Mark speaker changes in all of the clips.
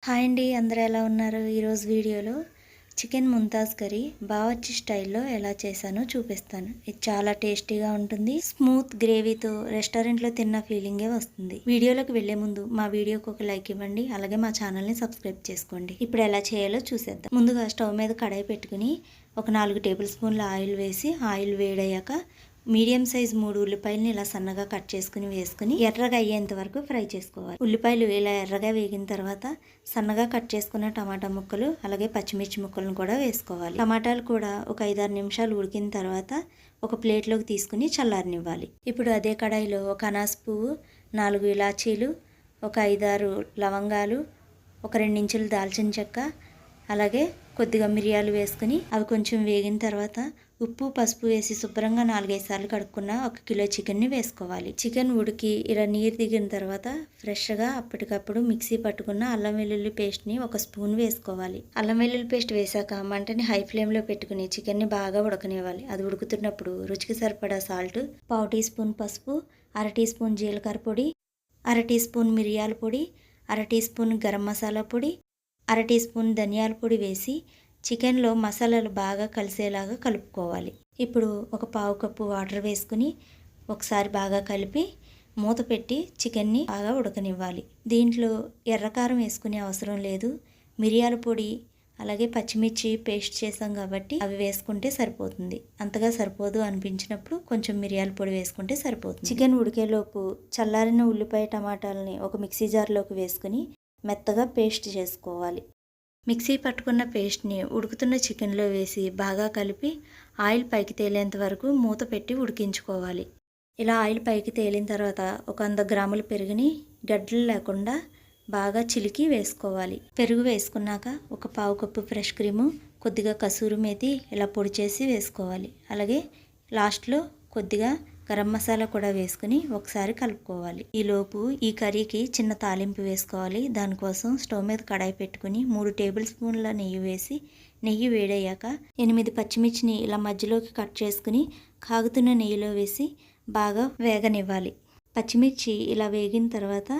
Speaker 1: Hi అండి, అందరూ ఎలా ఉన్నారు? ఈరోజు వీడియోలో చికెన్ ముంతాజ్ కర్రీ బావర్చి స్టైల్లో ఎలా చేశానో చూపిస్తాను. ఇది చాలా టేస్టీగా ఉంటుంది. స్మూత్ గ్రేవీతో రెస్టారెంట్లో తిన్న ఫీలింగే వస్తుంది. వీడియోలోకి వెళ్లే ముందు మా వీడియోకి ఒక లైక్ ఇవ్వండి, అలాగే మా ఛానల్ని సబ్స్క్రైబ్ చేసుకోండి. ఇప్పుడు ఎలా చేయాలో చూసేద్దాం. ముందుగా స్టవ్ మీద కడాయి పెట్టుకుని ఒక 4 టేబుల్ స్పూన్ల ఆయిల్ వేసి, ఆయిల్ వేడయ్యాక మీడియం సైజ్ 3 ఉల్లిపాయలని ఇలా సన్నగా కట్ చేసుకుని వేసుకుని ఎర్రగా అయ్యేంత వరకు ఫ్రై చేసుకోవాలి. ఉల్లిపాయలు ఇలా ఎర్రగా వేగిన తర్వాత సన్నగా కట్ చేసుకున్న టమాటా ముక్కలు అలాగే పచ్చిమిర్చి ముక్కలను కూడా వేసుకోవాలి. టమాటాలు కూడా ఒక 5-6 నిమిషాలు ఉడికిన తర్వాత ఒక ప్లేట్లోకి తీసుకుని చల్లారనివ్వాలి. ఇప్పుడు అదే కడాయిలో ఒక అనాస పువ్వు, 4 ఇలాచీలు, ఒక 5-6 లవంగాలు, ఒక 2 ఇంచులు దాల్చిన చెక్క, అలాగే కొద్దిగా మిరియాలు వేసుకుని అవి కొంచెం వేగిన తర్వాత ఉప్పు పసుపు వేసి శుభ్రంగా 4-5 సార్లు కడుక్కున్న 1 కిలో చికెన్ని వేసుకోవాలి. చికెన్ ఉడికి ఇలా నీరు దిగిన తర్వాత ఫ్రెష్గా అప్పటికప్పుడు మిక్సీ పట్టుకున్న అల్లం వెల్లుల్లి పేస్ట్ని 1 స్పూన్ వేసుకోవాలి. అల్లం వెల్లుల్లి పేస్ట్ వేసాక మంటని హై ఫ్లేమ్లో పెట్టుకుని చికెన్ని బాగా ఉడకనివ్వాలి. అది ఉడుకుతున్నప్పుడు రుచికి సరిపడా సాల్ట్, 1/2 టీ స్పూన్ పసుపు, 1/2 టీ స్పూన్ జీలకర్ర పొడి, 1/2 టీ స్పూన్ మిరియాల పొడి, 1/2 టీ స్పూన్ గరం మసాలా పొడి, 1/2 టీ స్పూన్ ధనియాల పొడి వేసి చికెన్లో మసాలాలు బాగా కలిసేలాగా కలుపుకోవాలి. ఇప్పుడు ఒక 1/2 కప్పు వాటర్ వేసుకుని ఒకసారి బాగా కలిపి మూత పెట్టి చికెన్ని బాగా ఉడకనివ్వాలి. దీంట్లో ఎర్రకారం వేసుకునే అవసరం లేదు. మిరియాల పొడి అలాగే పచ్చిమిర్చి పేస్ట్ చేసాం కాబట్టి అవి వేసుకుంటే సరిపోతుంది. అంతగా సరిపోదు అనిపించినప్పుడు కొంచెం మిరియాల పొడి వేసుకుంటే సరిపోతుంది. చికెన్ ఉడికేలోపు చల్లారిన ఉల్లిపాయ టమాటాలని ఒక మిక్సీ జార్లోకి వేసుకుని మెత్తగా పేస్ట్ చేసుకోవాలి. మిక్సీ పట్టుకున్న పేస్ట్ని ఉడుకుతున్న చికెన్లో వేసి బాగా కలిపి ఆయిల్ పైకి తేలేంత వరకు మూత పెట్టి ఉడికించుకోవాలి. ఇలా ఆయిల్ పైకి తేలిన తర్వాత ఒక 100 గ్రాముల పెరుగుని గడ్డలు లేకుండా బాగా చిలికి వేసుకోవాలి. పెరుగు వేసుకున్నాక ఒక 1/2 కప్పు ఫ్రెష్ క్రీము, కొద్దిగా కసూరి మేతి ఇలా పొడి చేసి వేసుకోవాలి. అలాగే లాస్ట్లో కొద్దిగా గరం మసాలా కూడా వేసుకుని ఒకసారి కలుపుకోవాలి. ఈలోపు ఈ కర్రీకి చిన్న తాలింపు వేసుకోవాలి. దానికోసం స్టవ్ మీద కడాయి పెట్టుకుని 3 టేబుల్ స్పూన్ల నెయ్యి వేసి, నెయ్యి వేడయ్యాక 8 పచ్చిమిర్చిని ఇలా మధ్యలోకి కట్ చేసుకుని కాగుతున్న నెయ్యిలో వేసి బాగా వేగనివ్వాలి. పచ్చిమిర్చి ఇలా వేగిన తర్వాత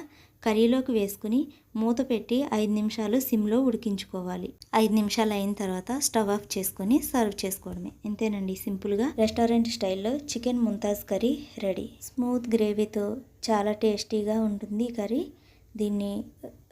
Speaker 1: కర్రీలోకి వేసుకుని మూత పెట్టి 5 నిమిషాలు సిమ్లో ఉడికించుకోవాలి. 5 నిమిషాలు అయిన తర్వాత స్టవ్ ఆఫ్ చేసుకొని సర్వ్ చేసుకోవడమే. ఇంతేనండి, సింపుల్గా రెస్టారెంట్ స్టైల్లో chicken Mumtaz curry ready. Smooth గ్రేవీతో చాలా టేస్టీగా ఉంటుంది ఈ కర్రీ. దీన్ని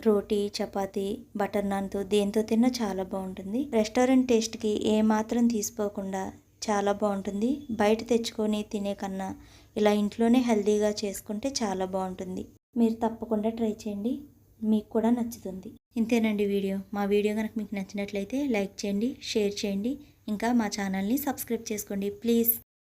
Speaker 1: రోటీ, చపాతీ, బటర్ నాన్తో దేంతో తిన్నా చాలా బాగుంటుంది. రెస్టారెంట్ టేస్ట్కి ఏమాత్రం తీసిపోకుండా చాలా బాగుంటుంది. బయట తెచ్చుకొని తినే కన్నా ఇలా ఇంట్లోనే హెల్తీగా చేసుకుంటే చాలా బాగుంటుంది. మీరు తప్పకుండా ట్రై చేయండి, మీకు కూడా నచ్చుతుంది. ఇంతేనండి వీడియో. మా వీడియో కనుక మీకు నచ్చినట్లయితే లైక్ చేయండి, షేర్ చేయండి, ఇంకా మా ఛానల్ని సబ్స్క్రైబ్ చేసుకోండి ప్లీజ్.